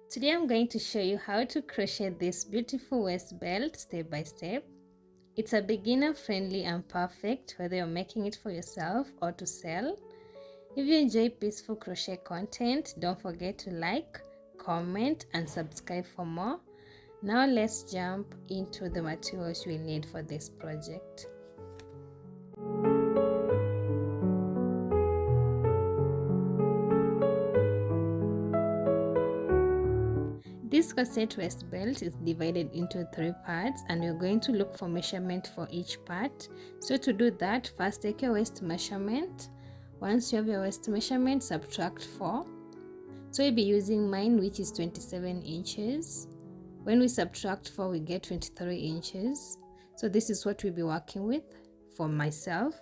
Today I'm going to show you how to crochet this beautiful waist belt step by step. It's a beginner friendly and perfect whether you're making it for yourself or to sell. If you enjoy peaceful crochet content, don't forget to like, comment and subscribe for more. Now let's jump into the materials we need for this project. This corset waist belt is divided into 3 parts and we're going to look for measurement for each part. So to do that, first take your waist measurement. Once you have your waist measurement, subtract 4. So we'll be using mine, which is 27 inches. When we subtract 4, we get 23 inches. So this is what we'll be working with for myself.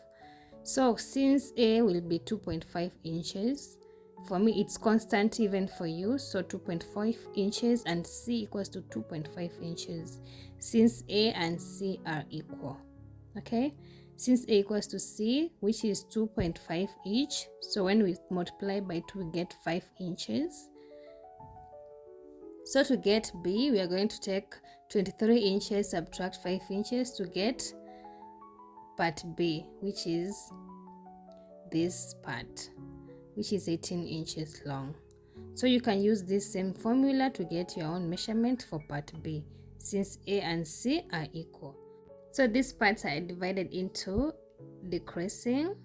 So since A will be 2.5 inches, for me it's constant even for you, so 2.5 inches and C equals to 2.5 inches since A and C are equal. Okay, since A equals to C, which is 2.5 each, so when we multiply by 2 we get 5 inches. So to get B, we are going to take 23 inches, subtract 5 inches to get part B, which is this part, which is 18 inches long. So you can use this same formula to get your own measurement for part B, since A and C are equal. So these parts are divided into decreasing,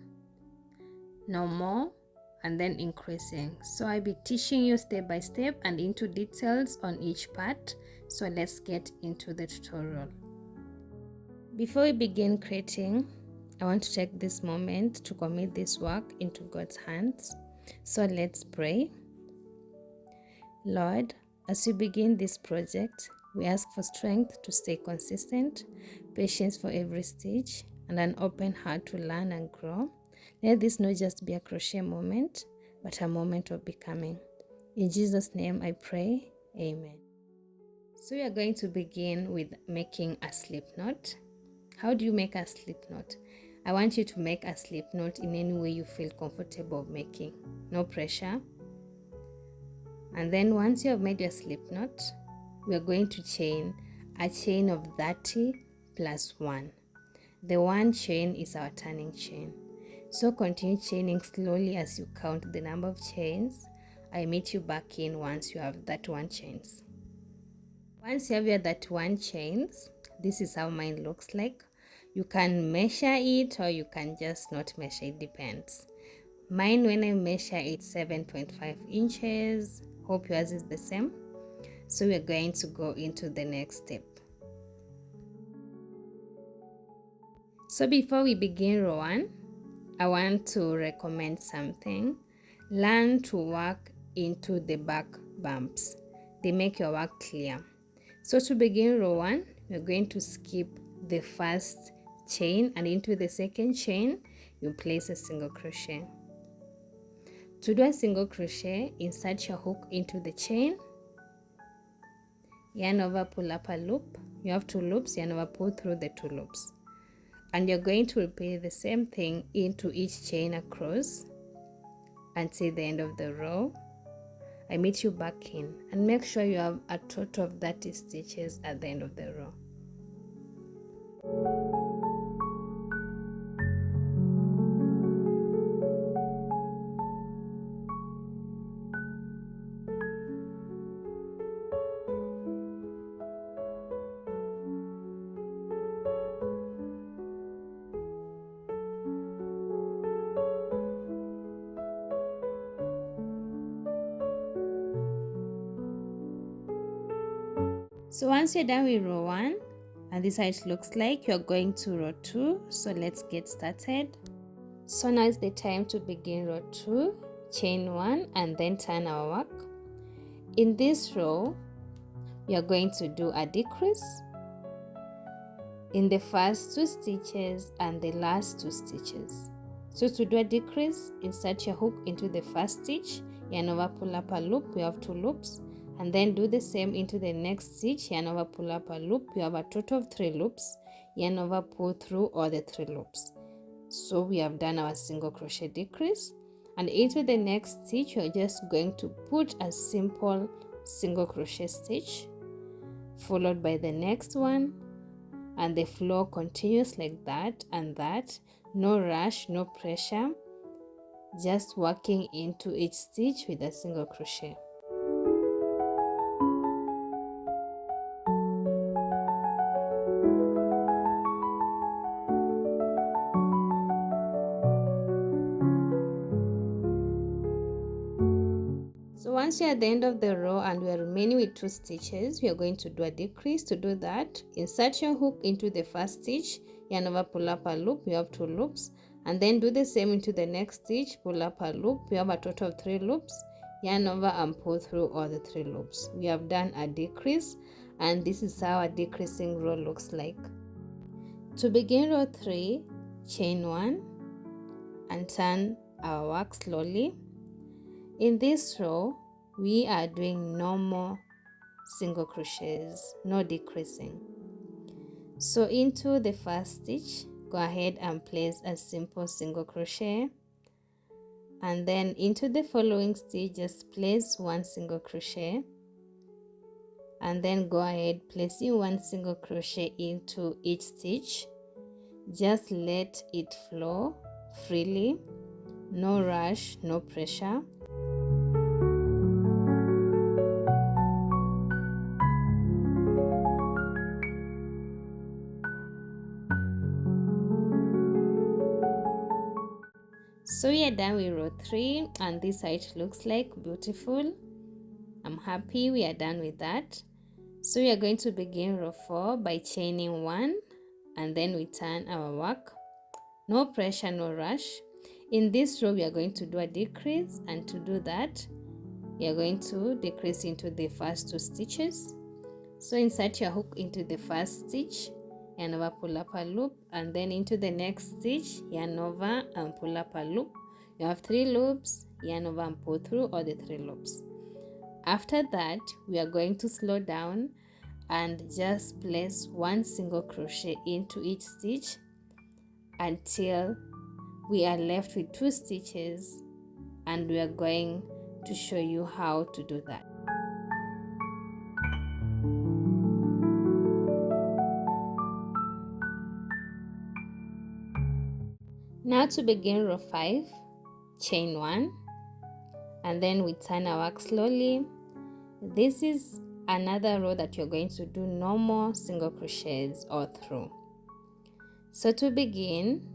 normal, and then increasing. So I'll be teaching you step by step and into details on each part. So let's get into the tutorial. Before we begin creating, I want to take this moment to commit this work into God's hands. So let's pray. Lord, as we begin this project, we ask for strength to stay consistent, patience for every stage, and an open heart to learn and grow. Let this not just be a crochet moment, but a moment of becoming. In Jesus' name I pray, amen. So we are going to begin with making a slip knot. How do you make a slip knot? I want you to make a slip knot in any way you feel comfortable making. No pressure. And then once you have made your slip knot, we are going to chain a chain of 30 plus 1. The 1 chain is our turning chain. So continue chaining slowly as you count the number of chains. I meet you back in once you have 31 chains. Once you have your 31 chains, this is how mine looks like. You can measure it or you can just not measure, it depends. Mine, when I measure, it's 7.5 inches. Hope yours is the same. So we're going to go into the next step. So before we begin row 1, I want to recommend something. Learn to work into the back bumps. They make your work clear. So to begin row 1, we're going to skip the first chain, and into the second chain you place a single crochet. To do a single crochet, insert your hook into the chain, yarn over, pull up a loop. You have 2 loops, yarn over, pull through the 2 loops, and you're going to repeat the same thing into each chain across until the end of the row. I meet you back in, and make sure you have a total of 30 stitches at the end of the row. So once you're done with row 1, and this is how it looks like, you're going to row 2. So let's get started. So now is the time to begin row 2, chain 1 and then turn our work. In this row, we are going to do a decrease in the first 2 stitches and the last 2 stitches. So to do a decrease, insert your hook into the first stitch, yarn over, pull up a loop. We have 2 loops. And then do the same into the next stitch, yarn over, pull up a loop. You have a total of 3 loops, yarn over, pull through all the 3 loops. So we have done our single crochet decrease, and into the next stitch you're just going to put a simple single crochet stitch, followed by the next one, and the flow continues like that and that. No rush, no pressure, just working into each stitch with a single crochet. So once you're at the end of the row and we are remaining with 2 stitches, we are going to do a decrease. To do that, insert your hook into the first stitch, yarn over, pull up a loop, you have 2 loops, and then do the same into the next stitch, pull up a loop, we have a total of 3 loops, yarn over and pull through all the 3 loops. We have done a decrease, and this is how a decreasing row looks like. To begin row 3, chain 1 and turn our work slowly. In this row, we are doing normal single crochets, no decreasing. So into the first stitch, go ahead and place a simple single crochet, and then into the following stitch, just place 1 single crochet, and then go ahead placing 1 single crochet into each stitch. Just let it flow freely, no rush, no pressure. So we are done with row 3, and this is how it looks like. Beautiful. I'm happy we are done with that. So we are going to begin row 4 by chaining 1, and then we turn our work. No pressure, no rush. In this row we are going to do a decrease, and to do that we are going to decrease into the first 2 stitches. So insert your hook into the first stitch, yarn over, pull up a loop, and then into the next stitch, yarn over and pull up a loop. You have 3 loops, yarn over and pull through all the 3 loops. After that, we are going to slow down and just place 1 single crochet into each stitch until we are left with 2 stitches, and we are going to show you how to do that. Now to begin row 5, chain 1, and then we turn our work slowly. This is another row that you're going to do normal single crochets all through. So to begin,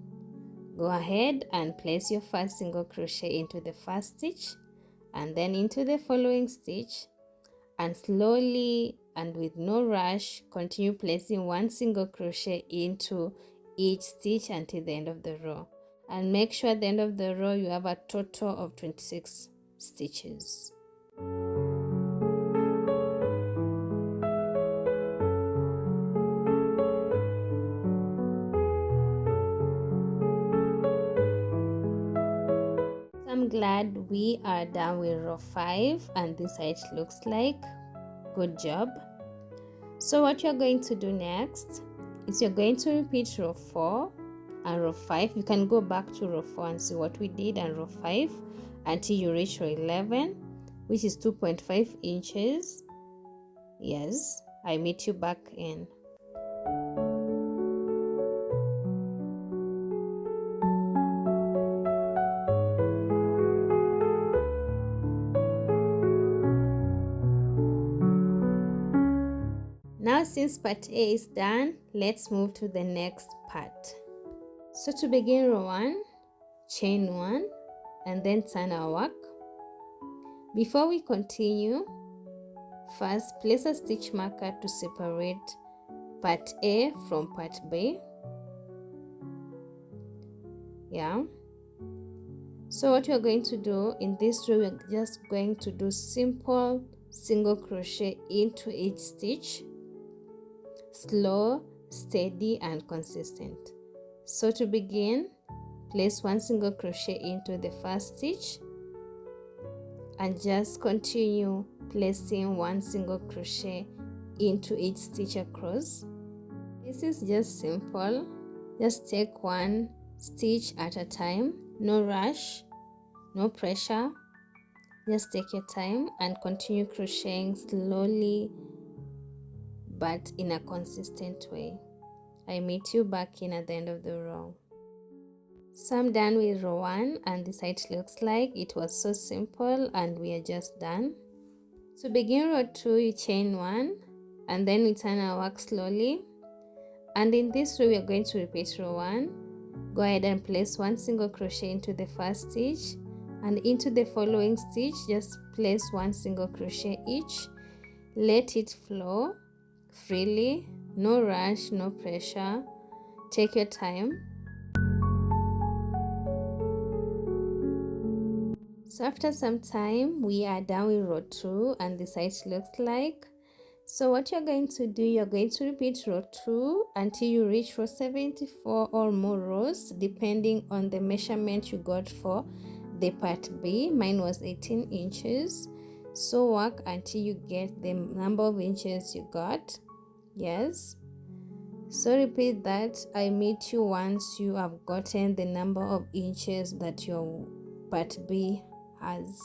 go ahead and place your first single crochet into the first stitch, and then into the following stitch, and slowly and with no rush continue placing 1 single crochet into each stitch until the end of the row. And make sure at the end of the row you have a total of 26 stitches. I'm glad we are done with row 5, and this is how it looks like. Good job. So what you're going to do next is you're going to repeat row 4 and row 5. You can go back to row 4 and see what we did, and row 5 until you reach row 11, which is 2.5 inches. Yes, I meet you back in. Now since part A is done, let's move to the next part. So to begin row 1, chain 1, and then turn our work. Before we continue, first place a stitch marker to separate part A from part B. Yeah. So what we are going to do in this row, we are just going to do simple single crochet into each stitch. Slow, steady, and consistent. So to begin, place 1 single crochet into the first stitch, and just continue placing 1 single crochet into each stitch across. This is just simple. Just take 1 stitch at a time. No rush, no pressure. Just take your time and continue crocheting slowly but in a consistent way. I meet you back in at the end of the row. So I'm done with row 1, and this how it looks like. It was so simple and we are just done. To begin row 2, you chain 1 and then we turn our work slowly. And in this row we are going to repeat row 1. Go ahead and place 1 single crochet into the first stitch, and into the following stitch just place 1 single crochet each. Let it flow freely, no rush, no pressure. Take your time. So after some time we are done with row 2, and this how it looks like. So what you're going to do, you're going to repeat row 2 until you reach row 74 or more rows, depending on the measurement you got for the part B. Mine was 18 inches. So work until you get the number of inches you got. Yes. So repeat that. I meet you once you have gotten the number of inches that your part B has.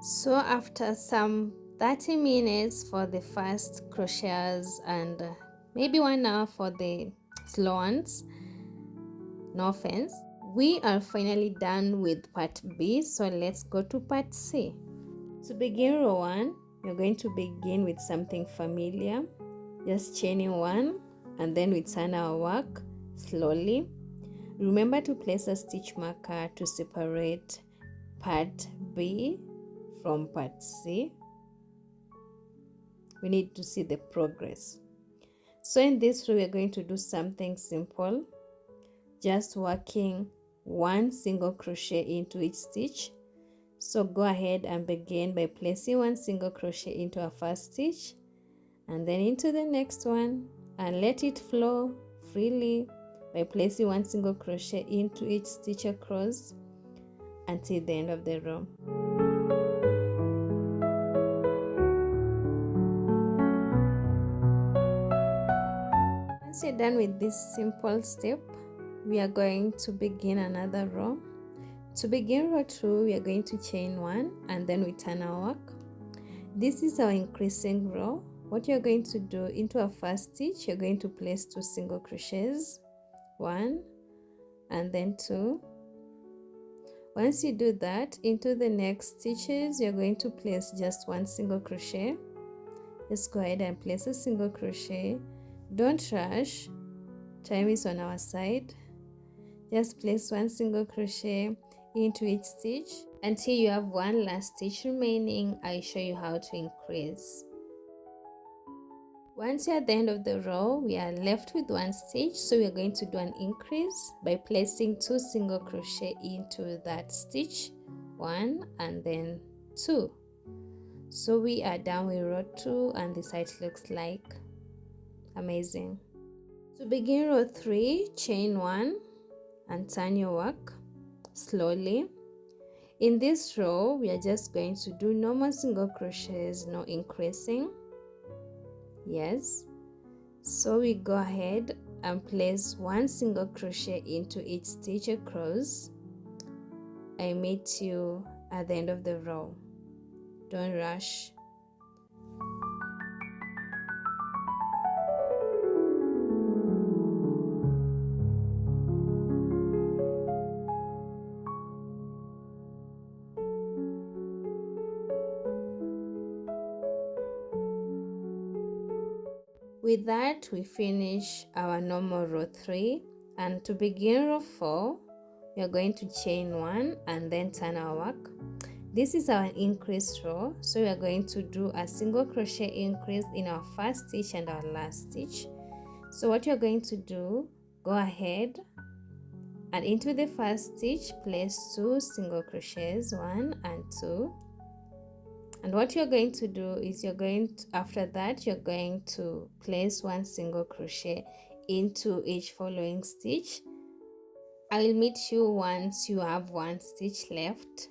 So after some 30 minutes for the fast crocheters and maybe 1 hour for the slow ones, no offense, we are finally done with part B. So let's go to part C. To begin row 1, you're going to begin with something familiar, just chaining 1, and then we turn our work slowly. Remember to place a stitch marker to separate part B from part C. We need to see the progress. So in this row we are going to do something simple, just working 1 single crochet into each stitch. So go ahead and begin by placing 1 single crochet into our first stitch and then into the next one, and let it flow freely by placing 1 single crochet into each stitch across until the end of the row. Once you're done with this simple step, we are going to begin another row. To begin row 2, we are going to chain 1 and then we turn our work. This is our increasing row. What you're going to do, into our first stitch you're going to place 2 single crochets, 1 and then 2. Once you do that, into the next stitches you're going to place just 1 single crochet. Let's go ahead and place a single crochet. Don't rush, time is on our side. Just place 1 single crochet into each stitch until you have 1 last stitch remaining. I'll show you how to increase. Once you're at the end of the row, we are left with 1 stitch, so we are going to do an increase by placing 2 single crochet into that stitch, 1 and then 2. So we are done with row 2, and this side looks like. Amazing. To begin row 3, chain 1 and turn your work slowly. In this row we are just going to do normal single crochets, no increasing. Yes, so we go ahead and place 1 single crochet into each stitch across. I meet you at the end of the row. Don't rush. With that, we finish our normal row 3, and to begin row 4, we are going to chain 1 and then turn our work. This is our increase row, so we are going to do a single crochet increase in our first stitch and our last stitch. So what you're going to do, go ahead and into the first stitch place 2 single crochets, 1 and 2. And what you're going to do is after that you're going to place 1 single crochet into each following stitch. I will meet you once you have 1 stitch left.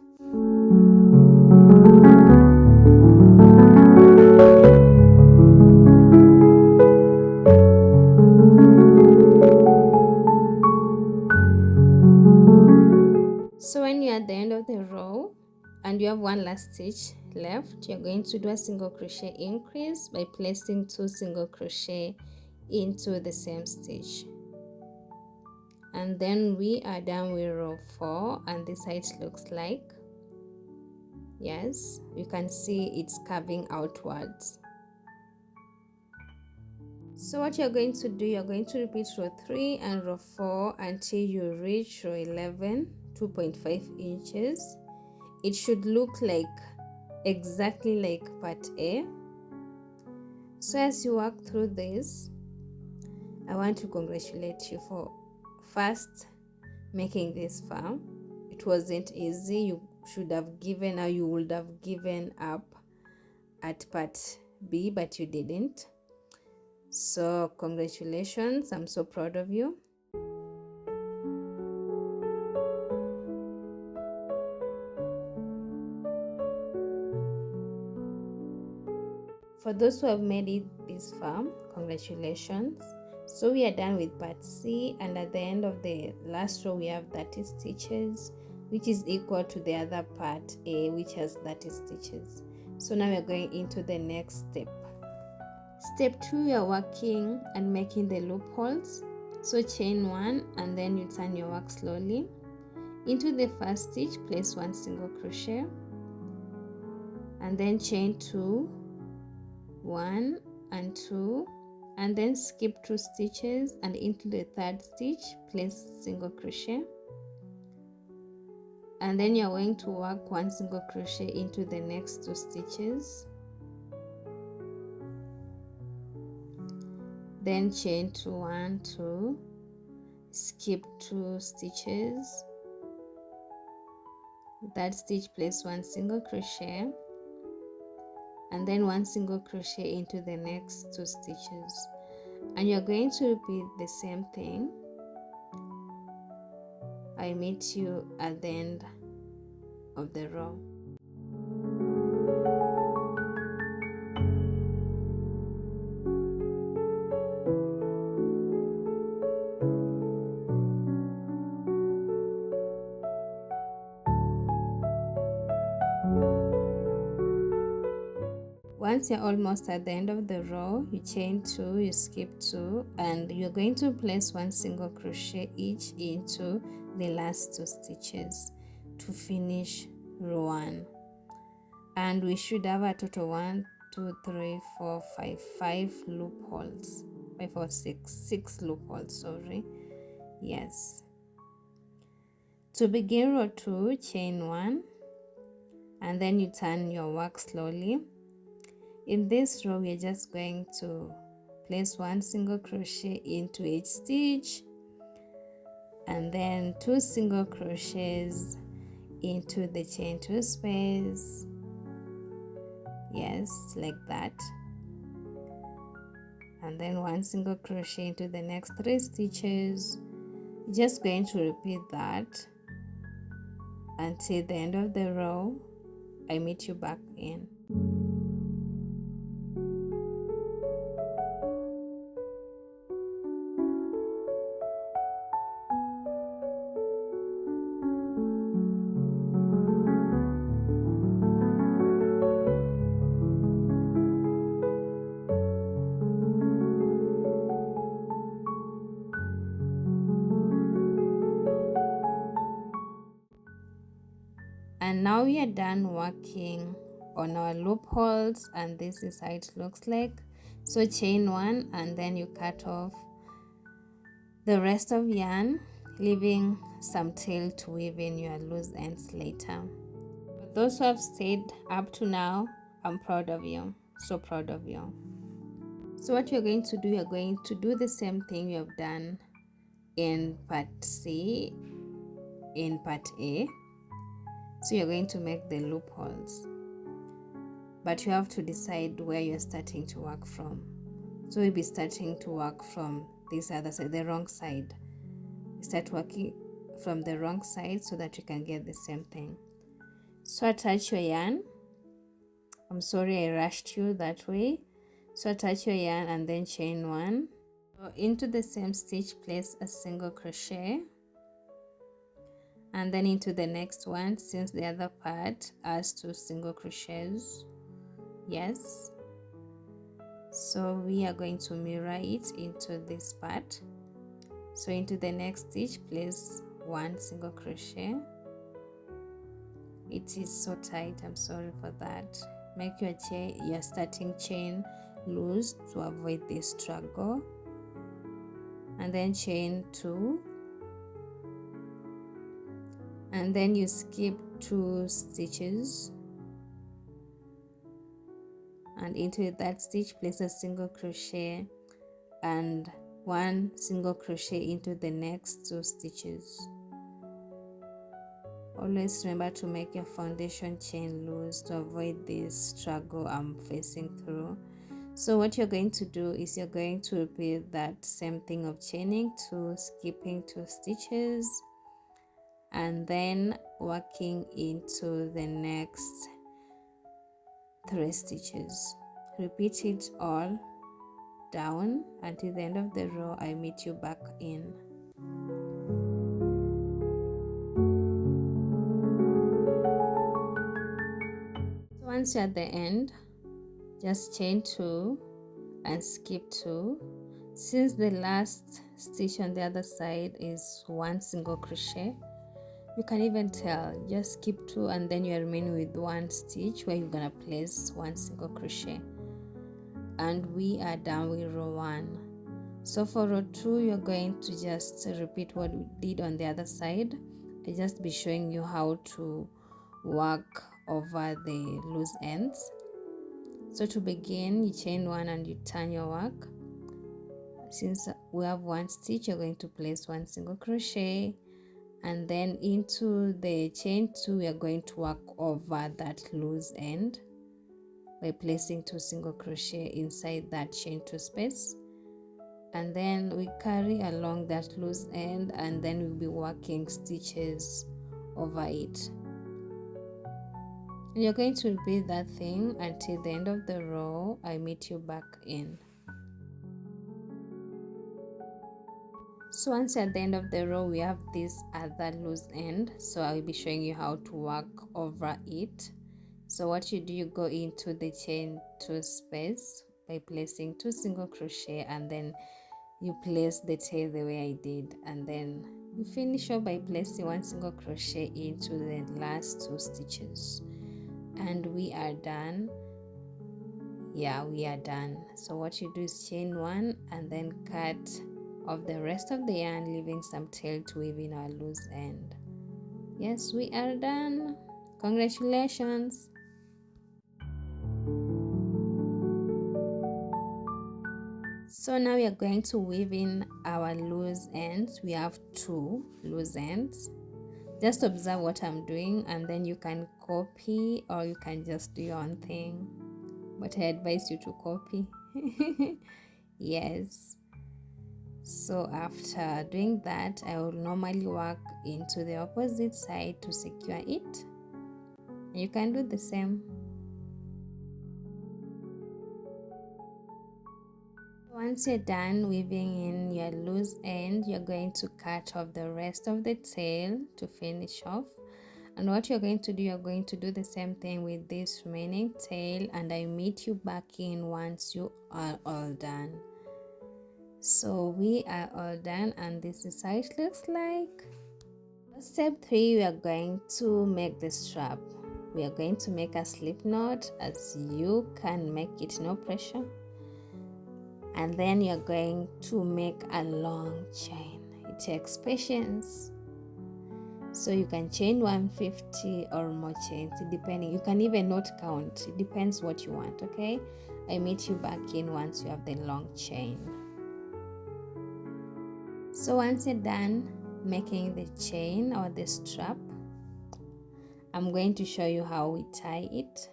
So when you're at the end of the row and you have one last stitch left, you're going to do a single crochet increase by placing 2 single crochet into the same stitch. And then we are done with row 4, and this how it looks like. Yes, you can see it's curving outwards. So what you're going to do, you're going to repeat row 3 and row 4 until you reach row 11, 2.5 inches. It should look like exactly like part A. So as you work through this, I want to congratulate you for first making this farm. It wasn't easy. You should have given, or you would have given up at part B, but you didn't. So congratulations, I'm so proud of you. For those who have made it this far, congratulations. So we are done with part C, and at the end of the last row we have 30 stitches, which is equal to the other part A, which has 30 stitches. So now we are going into the next step. Step 2, we are working and making the loopholes. So chain 1 and then you turn your work slowly. Into the first stitch, place 1 single crochet and then chain 2, 1 and 2, and then skip 2 stitches, and into the third stitch place single crochet, and then you're going to work 1 single crochet into the next 2 stitches, then chain 2, 1, 2, skip 2 stitches, that stitch place 1 single crochet, and then 1 single crochet into the next 2 stitches, and you're going to repeat the same thing. I meet you at the end of the row. Once you're almost at the end of the row, you chain 2, you skip 2, and you're going to place 1 single crochet each into the last 2 stitches to finish row 1. And we should have a total 1, 2, 3, 4, 5 loopholes. 5 or 6 loopholes, sorry. Yes. To begin row 2, chain 1, and then you turn your work slowly. In this row, we are just going to place 1 single crochet into each stitch, and then 2 single crochets into the chain 2 space. Yes, like that. And then 1 single crochet into the next 3 stitches. Just going to repeat that until the end of the row. I meet you back in. And now we are done working on our loopholes, and this is how it looks like. So chain 1 and then you cut off the rest of yarn, leaving some tail to weave in your loose ends later. For those who have stayed up to now, I'm proud of you, so proud of you. So what you're going to do, you're going to do the same thing you have done in part C, in part A. So you're going to make the loopholes, but you have to decide where you're starting to work from. So we'll be starting to work from this other side, the wrong side. Start working from the wrong side so that you can get the same thing. So attach your yarn. I'm sorry I rushed you that way. So attach your yarn and then chain 1. So into the same stitch, place a single crochet, and then into the next one, since the other part has 2 single crochets. Yes, so we are going to mirror it into this part. So into the next stitch, place 1 single crochet. It is so tight, I'm sorry for that. Make your starting chain loose to avoid this struggle, and then chain 2, and then you skip 2 stitches, and into that stitch place a single crochet and 1 single crochet into the next 2 stitches. Always remember to make your foundation chain loose to avoid this struggle I'm facing through. So what you're going to do is you're going to repeat that same thing of chaining 2, skipping 2 stitches, and then working into the next 3 stitches. Repeat it all down until the end of the row. I meet you back in. So once you're at the end, just chain 2 and skip 2. Since the last stitch on the other side is 1 single crochet, you can even tell, just skip 2 and then you remain with 1 stitch where you're gonna place 1 single crochet, and we are done with row 1. So for row 2, you're going to just repeat what we did on the other side. I just be showing you how to work over the loose ends. So to begin, you chain 1 and you turn your work. Since we have 1 stitch, you're going to place 1 single crochet, and then into the chain 2 we are going to work over that loose end by placing 2 single crochet inside that chain 2 space, and then we carry along that loose end, and then we'll be working stitches over it. And you're going to repeat that thing until the end of the row. I meet you back in. So once at the end of the row, we have this other loose end, so I'll be showing you how to work over it. So what you do, you go into the chain 2 space by placing 2 single crochet, and then you place the tail the way I did, and then you finish off by placing 1 single crochet into the last 2 stitches, and we are done. Yeah, we are done. So what you do is chain 1 and then cut off the rest of the yarn, leaving some tail to weave in our loose end. Yes, we are done. Congratulations. So now we are going to weave in our loose ends. We have 2 loose ends. Just observe what I'm doing, and then you can copy or you can just do your own thing, but I advise you to copy. Yes. So after doing that, I will normally work into the opposite side to secure it. You can do the same. Once you're done weaving in your loose end, you're going to cut off the rest of the tail to finish off. And what you're going to do, you're going to do the same thing with this remaining tail, and I meet you back in once you are all done. So we are all done, and this is how it looks like. Step 3, we are going to make the strap. We are going to make a slip knot, as you can make it, no pressure. And then you're going to make a long chain. It takes patience. So you can chain 150 or more chains, depending. You can even not count. It depends what you want, okay? I meet you back in once you have the long chain. So once you're done making the chain or the strap, I'm going to show you how we tie it.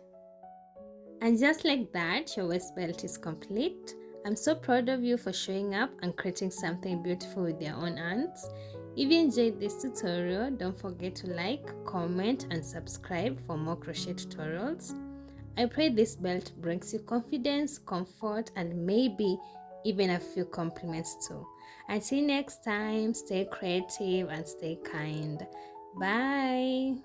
And just like that, your waist belt is complete. I'm so proud of you for showing up and creating something beautiful with your own hands. If you enjoyed this tutorial, don't forget to like, comment, and subscribe for more crochet tutorials. I pray this belt brings you confidence, comfort, and maybe even a few compliments too. Until next time, stay creative and stay kind. Bye.